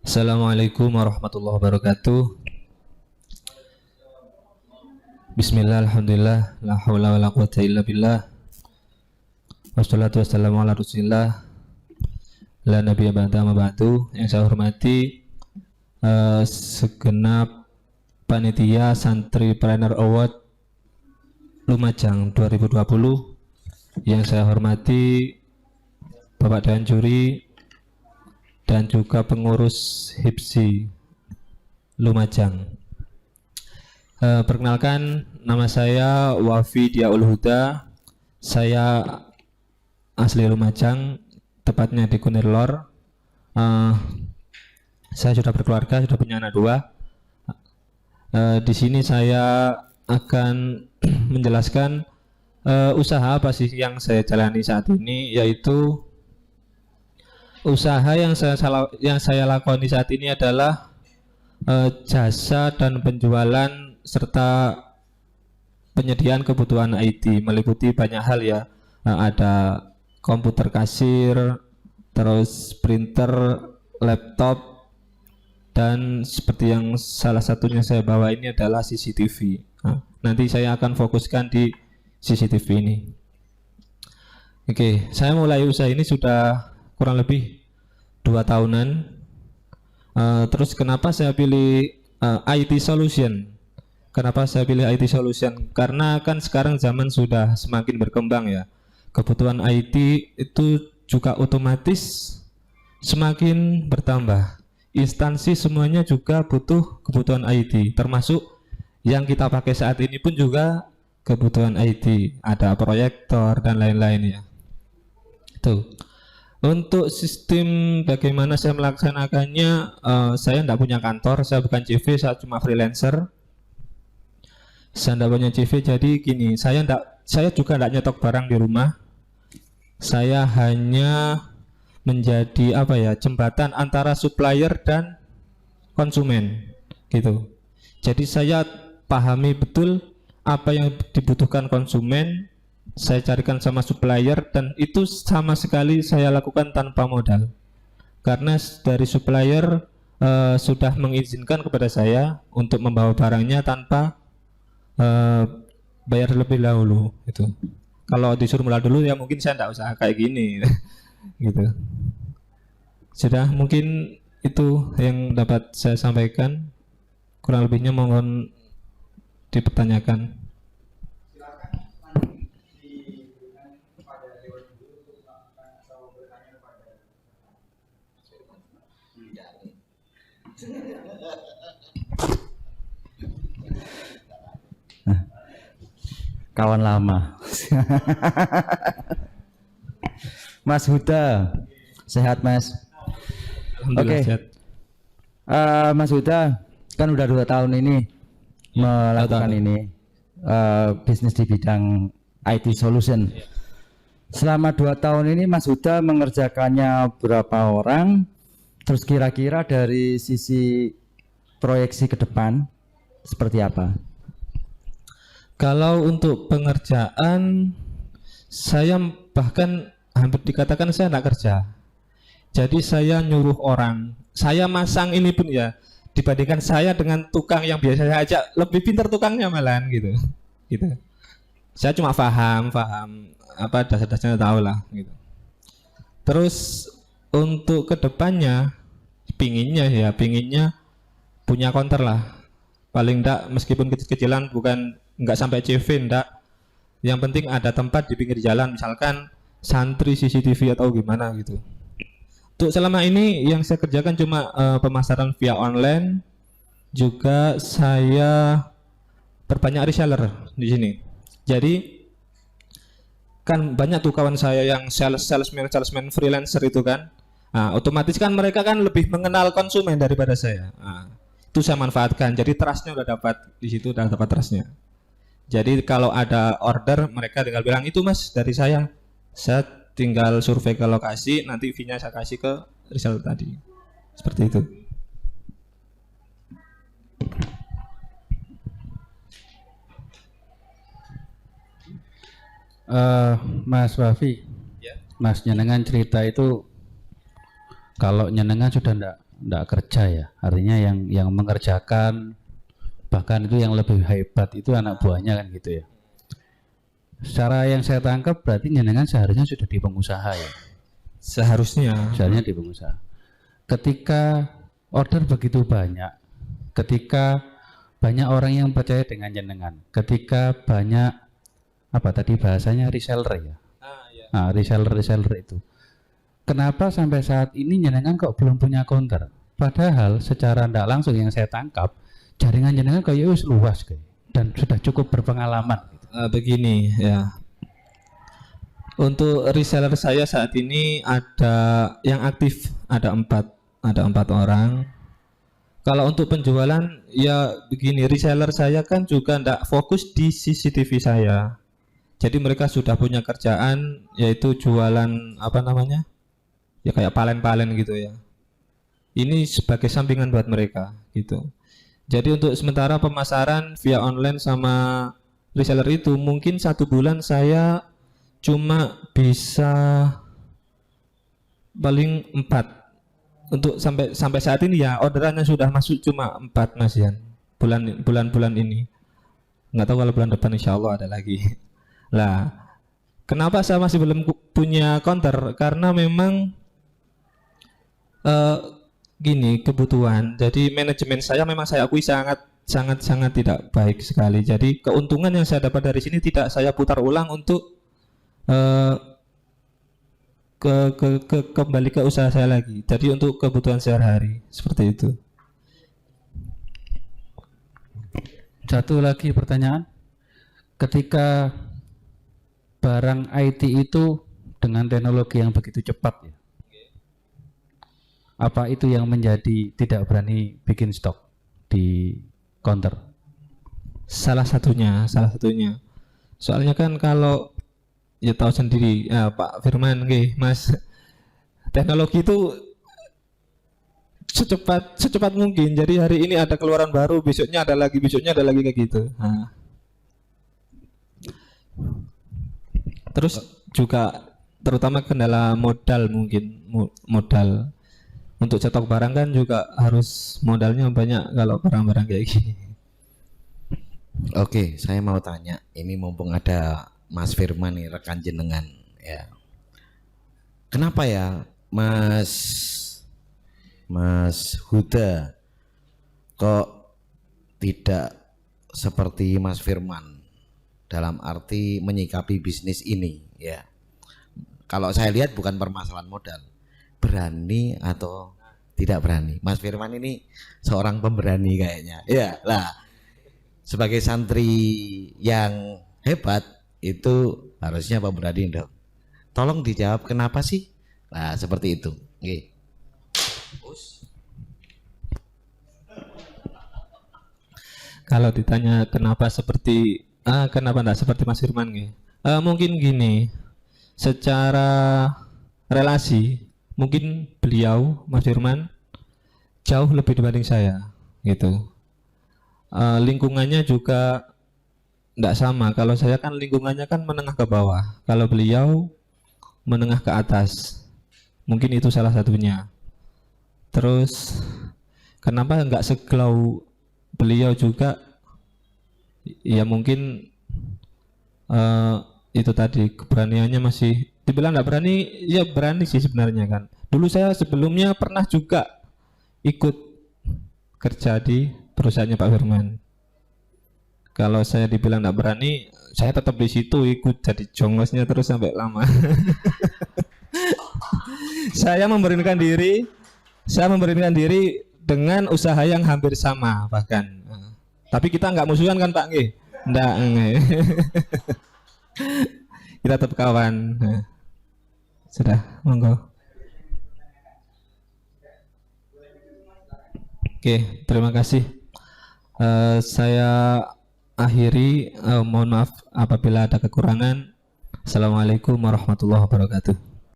Assalamualaikum warahmatullahi wabarakatuh. Bismillah, alhamdulillah, la haula wala quwwata illa billah. Wassalatu wassalamu ala rasulillah, la nabiyya ba'da ma ba'du. Yang saya hormati segenap panitia Santripreneur Award Lumajang 2020. Yang saya hormati Bapak Dewan Juri dan juga pengurus HIPSI Lumajang. Perkenalkan, nama saya Wafi Diaul Huda. Saya asli Lumajang, tepatnya di Kunirlor. Saya sudah berkeluarga, sudah punya anak 2. Di sini saya akan menjelaskan usaha apa sih yang saya jalani saat ini, yaitu usaha yang saya lakoni saat ini adalah jasa dan penjualan serta penyediaan kebutuhan IT, meliputi banyak hal ya. Ada komputer kasir, terus printer, laptop, dan seperti yang salah satunya saya bawa ini adalah CCTV. Nanti saya akan fokuskan di CCTV ini. Oke, saya mulai usaha ini sudah kurang lebih 2 tahunan. Terus kenapa saya pilih IT Solution? Kenapa saya pilih IT Solution? Karena kan sekarang zaman sudah semakin berkembang ya. Kebutuhan IT itu juga otomatis semakin bertambah. Instansi semuanya juga butuh kebutuhan IT, termasuk yang kita pakai saat ini pun juga kebutuhan IT. Ada proyektor dan lain-lain ya. Tuh. Untuk sistem bagaimana saya melaksanakannya, saya tidak punya kantor, saya bukan CV, saya cuma freelancer. Saya tidak punya CV, jadi gini, saya juga tidak nyetok barang di rumah. Saya hanya menjadi jembatan antara supplier dan konsumen, gitu. Jadi saya pahami betul apa yang dibutuhkan konsumen, saya carikan sama supplier, dan itu sama sekali saya lakukan tanpa modal, karena dari supplier sudah mengizinkan kepada saya untuk membawa barangnya tanpa bayar lebih dahulu. Itu kalau disuruh mulai dulu ya mungkin saya tidak usah kayak gini gitu. Sudah, mungkin itu yang dapat saya sampaikan, kurang lebihnya mohon dipertanyakan. Kawan lama. Mas Huda, sehat Mas? Alhamdulillah sehat. Mas Huda kan udah 2 tahun ini melakukan ini bisnis di bidang IT solution. Selama 2 tahun ini Mas Huda mengerjakannya berapa orang? Terus kira-kira dari sisi proyeksi ke depan seperti apa? Kalau untuk pengerjaan, saya bahkan hampir dikatakan saya tidak kerja. Jadi saya nyuruh orang, saya masang ini pun ya, dibandingkan saya dengan tukang yang biasa saya ajak, lebih pintar tukangnya malahan gitu. Saya cuma paham apa dasar-dasarnya tahu lah gitu. Terus untuk kedepannya, pinginnya punya counter lah. Paling enggak meskipun kecil-kecilan, bukan enggak sampai CV, enggak. Yang penting ada tempat di pinggir jalan, misalkan santri CCTV atau gimana gitu. Untuk selama ini yang saya kerjakan cuma pemasaran via online. Juga saya berbanyak reseller di sini. Jadi kan banyak tuh kawan saya yang salesman freelancer itu kan. Otomatis kan mereka kan lebih mengenal konsumen daripada saya. Itu saya manfaatkan. Jadi trustnya udah dapat di situ, udah dapat trustnya. Jadi kalau ada order, mereka tinggal bilang itu Mas dari saya tinggal survei ke lokasi, nanti fee-nya saya kasih ke reseller tadi. Seperti itu. Mas Wafi, Ya. Mas Nyenengan cerita itu kalau Nyenengan sudah enggak kerja ya. Artinya yang mengerjakan bahkan itu yang lebih hebat itu anak buahnya kan gitu ya. Secara yang saya tangkap berarti jenengan seharusnya sudah di pengusaha ya. Seharusnya di pengusaha. Ketika order begitu banyak, ketika banyak orang yang percaya dengan jenengan, ketika banyak apa tadi bahasanya reseller ya. Nah, reseller itu. Kenapa sampai saat ini jenengan kok belum punya counter? Padahal secara tidak langsung yang saya tangkap jaringan jenengan kayak wis luas kayak dan sudah cukup berpengalaman. Begini ya. Untuk reseller saya saat ini ada yang aktif ada empat orang. Kalau untuk penjualan ya begini, reseller saya kan juga tidak fokus di CCTV saya. Jadi mereka sudah punya kerjaan yaitu jualan apa namanya? Ya kayak palen-palen gitu ya. Ini sebagai sampingan buat mereka gitu. Jadi untuk sementara pemasaran via online sama reseller itu mungkin 1 bulan saya cuma bisa paling 4. Untuk sampai saat ini ya orderannya sudah masuk cuma 4 Mas Yan. Bulan ini. Nggak tahu kalau bulan depan insya Allah ada lagi. Lah, kenapa saya masih belum punya counter? Karena memang gini kebutuhan. Jadi manajemen saya memang saya akui sangat tidak baik sekali. Jadi keuntungan yang saya dapat dari sini tidak saya putar ulang untuk kembali ke usaha saya lagi. Jadi untuk kebutuhan sehari-hari seperti itu. Satu lagi pertanyaan, ketika barang IT itu dengan teknologi yang begitu cepat ya, apa itu yang menjadi tidak berani bikin stok di counter? Salah satunya. Soalnya kan kalau ya tahu sendiri ya, Pak Firman, Mas, teknologi itu secepat mungkin. Jadi hari ini ada keluaran baru, besoknya ada lagi kayak gitu. Nah. Terus juga terutama kendala modal mungkin modal untuk cetok barang kan juga harus modalnya banyak kalau barang-barang kayak gini. Oke, saya mau tanya. Ini mumpung ada Mas Firman nih, rekan jenengan ya. Kenapa ya Mas Huda kok tidak seperti Mas Firman dalam arti menyikapi bisnis ini ya? Kalau saya lihat bukan permasalahan modal, berani atau tidak berani. Mas Firman ini seorang pemberani kayaknya. Ya, lah sebagai santri yang hebat itu harusnya pemberani dong. Tolong dijawab kenapa sih? Nah, seperti itu. Oke. Kalau ditanya kenapa enggak seperti Mas Firman mungkin gini, secara relasi mungkin beliau Mas Firman jauh lebih dibanding saya gitu. Lingkungannya juga enggak sama. Kalau saya kan lingkungannya kan menengah ke bawah, kalau beliau menengah ke atas. Mungkin itu salah satunya. Terus kenapa enggak seglau beliau juga? Ya mungkin itu tadi, keberaniannya masih dibilang enggak berani, ya berani sih sebenarnya kan. Dulu saya sebelumnya pernah juga ikut kerja di perusahaannya Pak Firman. Kalau saya dibilang enggak berani, saya tetap di situ ikut jadi jonglosnya terus sampai lama. Saya memberanikan diri dengan usaha yang hampir sama bahkan. Tapi kita nggak musuhan kan Pak nggih? Nggak. Kita tetap kawan. Sudah, monggo. Oke, terima kasih. Saya akhiri, mohon maaf apabila ada kekurangan. Assalamualaikum warahmatullahi wabarakatuh.